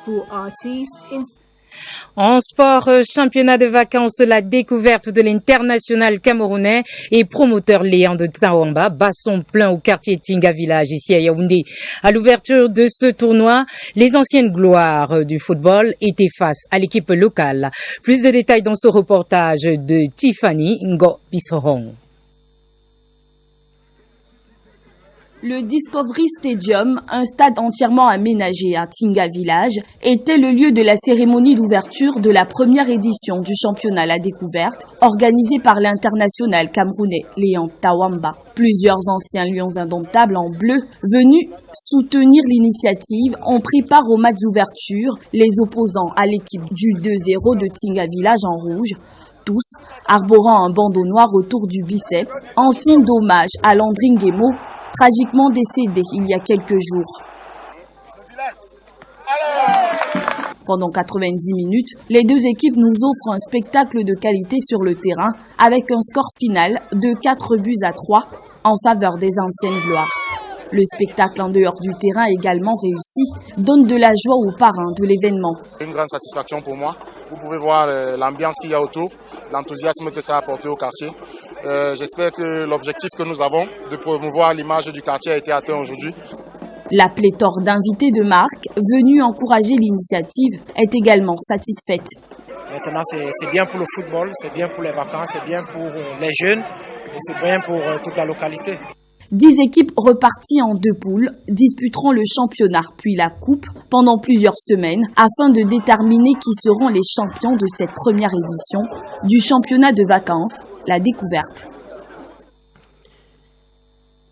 gospel artist in En sport, championnat de vacances, la découverte de l'international camerounais et promoteur Léandre Tawamba bat son plein au quartier Tinga Village ici à Yaoundé. À l'ouverture de ce tournoi, les anciennes gloires du football étaient face à l'équipe locale. Plus de détails dans ce reportage de Tiffany Ngo Bissohong. Le Discovery Stadium, un stade entièrement aménagé à Tinga Village, était le lieu de la cérémonie d'ouverture de la première édition du championnat La Découverte, organisé par l'international camerounais Léandre Tawamba. Plusieurs anciens lions indomptables en bleu, venus soutenir l'initiative, ont pris part au match d'ouverture, les opposants à l'équipe du 2-0 de Tinga Village en rouge, tous arborant un bandeau noir autour du biceps, en signe d'hommage à Landry Nguemo, tragiquement décédé il y a quelques jours. Pendant 90 minutes, les deux équipes nous offrent un spectacle de qualité sur le terrain avec un score final de 4-3 en faveur des anciennes gloires. Le spectacle en dehors du terrain également réussi donne de la joie aux parrains de l'événement. C'est une grande satisfaction pour moi. Vous pouvez voir l'ambiance qu'il y a autour, l'enthousiasme que ça a apporté au quartier. J'espère que l'objectif que nous avons de promouvoir l'image du quartier a été atteint aujourd'hui. La pléthore d'invités de marque venus encourager l'initiative est également satisfaite. Maintenant, c'est bien pour le football, c'est bien pour les vacances, c'est bien pour les jeunes et c'est bien pour toute la localité. 10 équipes reparties en 2 poules disputeront le championnat puis la coupe pendant plusieurs semaines afin de déterminer qui seront les champions de cette première édition du championnat de vacances, La Découverte.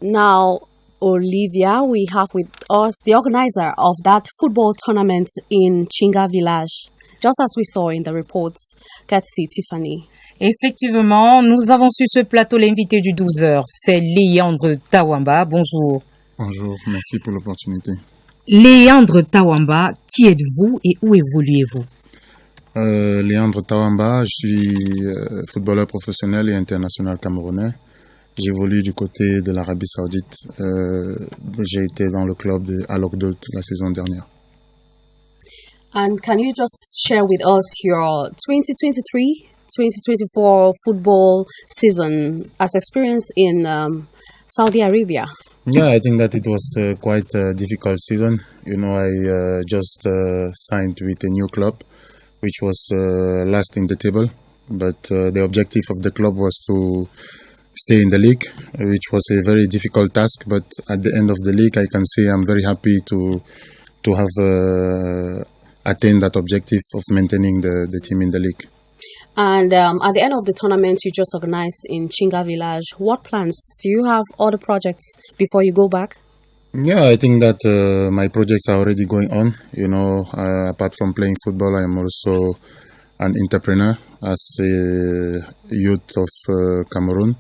Now, Olivia, we have with us the organizer of that football tournament in Tinga Village, just as we saw in the reports. Katsi, Tiffany. Effectivement, nous avons sur ce plateau l'invité du 12h, c'est Léandre Tawamba. Bonjour. Bonjour, merci pour l'opportunité. Léandre Tawamba, qui êtes-vous et où évoluez-vous? Léandre Tawamba, je suis footballeur professionnel et international camerounais. J'évolue du côté de l'Arabie Saoudite. J'ai été dans le club de Al Oqdoud la saison dernière. And can you just share with us your 2023-2024 football season as experience in Saudi Arabia? Yeah, I think that it was quite a difficult season. You know, I just signed with a new club, which was last in the table. But the objective of the club was to stay in the league, which was a very difficult task. But at the end of the league, I can say I'm very happy to have attained that objective of maintaining the team in the league. And at the end of the tournament you just organized in Tinga Village, what plans? Do you have other projects before you go back? Yeah, I think that my projects are already going on. You know, apart from playing football, I am also an entrepreneur as a youth of Cameroon.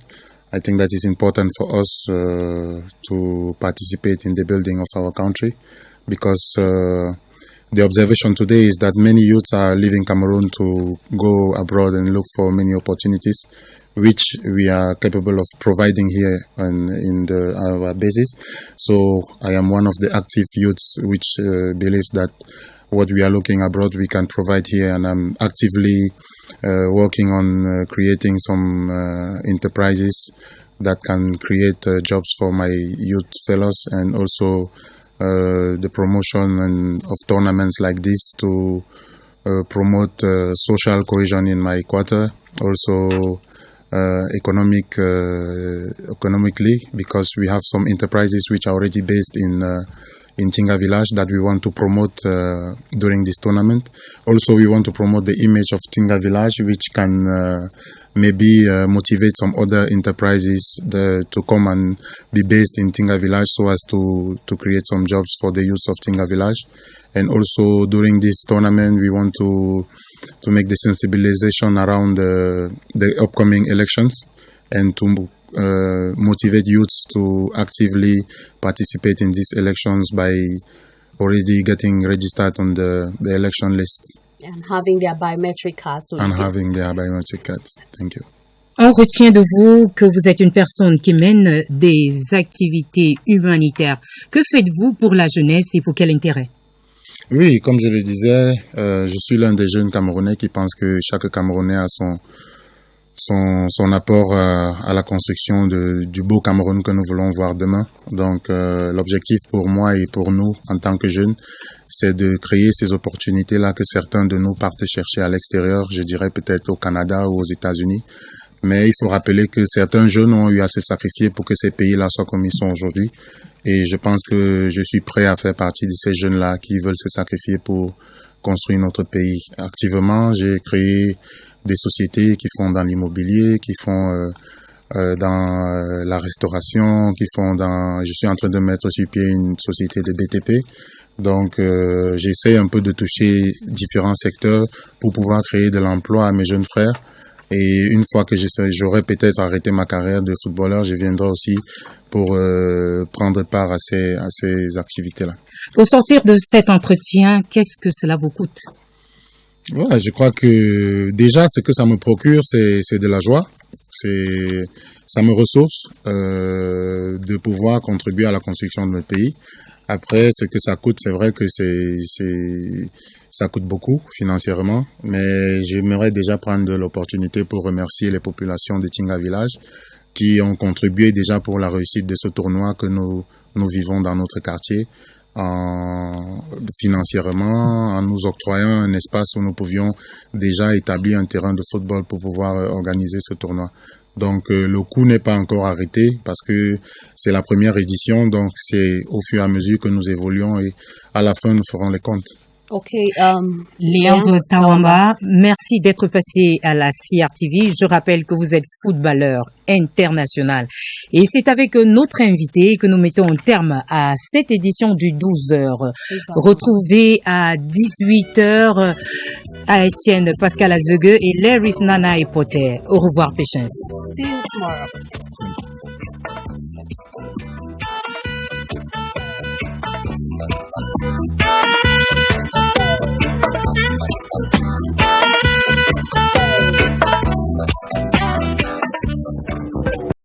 I think that is important for us to participate in the building of our country because the observation today is that many youths are leaving Cameroon to go abroad and look for many opportunities, which we are capable of providing here in our bases. So I am one of the active youths which believes that what we are looking abroad we can provide here, and I'm actively working on creating some enterprises that can create jobs for my youth fellows, and also the promotion of tournaments like this to promote social cohesion in my quarter, also economically, because we have some enterprises which are already based in Tinga Village that we want to promote during this tournament. Also, we want to promote the image of Tinga Village, which can maybe motivate some other enterprises to come and be based in Tinga Village so as to create some jobs for the youth of Tinga Village. And also during this tournament, we want to make the sensibilization around the upcoming elections and to motivate youths to actively participate in these elections by already getting registered on the election list. And having their biometric cards. Thank you. On retient de vous que vous êtes une personne qui mène des activités humanitaires. Que faites-vous pour la jeunesse et pour quel intérêt? Oui, comme je le disais, je suis l'un des jeunes Camerounais qui pense que chaque Camerounais a son apport à la construction du beau Cameroun que nous voulons voir demain. Donc, l'objectif pour moi et pour nous en tant que jeunes, c'est de créer ces opportunités-là que certains de nous partent chercher à l'extérieur, je dirais peut-être au Canada ou aux États-Unis. Mais il faut rappeler que certains jeunes ont eu à se sacrifier pour que ces pays-là soient comme ils sont aujourd'hui. Et je pense que je suis prêt à faire partie de ces jeunes-là qui veulent se sacrifier pour construire notre pays. Activement, j'ai créé des sociétés qui font dans l'immobilier, qui font dans la restauration, je suis en train de mettre sur pied une société de BTP. Donc, j'essaie un peu de toucher différents secteurs pour pouvoir créer de l'emploi à mes jeunes frères. Et une fois que j'aurai peut-être arrêté ma carrière de footballeur, je viendrai aussi pour prendre part à ces activités-là. Au sortir de cet entretien, qu'est-ce que cela vous coûte? Ouais, je crois que déjà, ce que ça me procure, c'est de la joie. Ça me ressource de pouvoir contribuer à la construction de notre pays. Après, ce que ça coûte, c'est vrai que ça coûte beaucoup financièrement, mais j'aimerais déjà prendre l'opportunité pour remercier les populations de Tinga Village qui ont contribué déjà pour la réussite de ce tournoi que nous vivons dans notre quartier, financièrement, en nous octroyant un espace où nous pouvions déjà établir un terrain de football pour pouvoir organiser ce tournoi. Donc le coût n'est pas encore arrêté parce que c'est la première édition, donc c'est au fur et à mesure que nous évoluons et à la fin nous ferons les comptes. Okay, Léandre Tawamba, merci d'être passé à la CRTV. Je rappelle que vous êtes footballeur international. Et c'est avec notre invité que nous mettons un terme à cette édition du 12h. Retrouvez à 18h à Étienne Pascal Azegue et Larry Nana et Potter. Au revoir, Patience. See you tomorrow.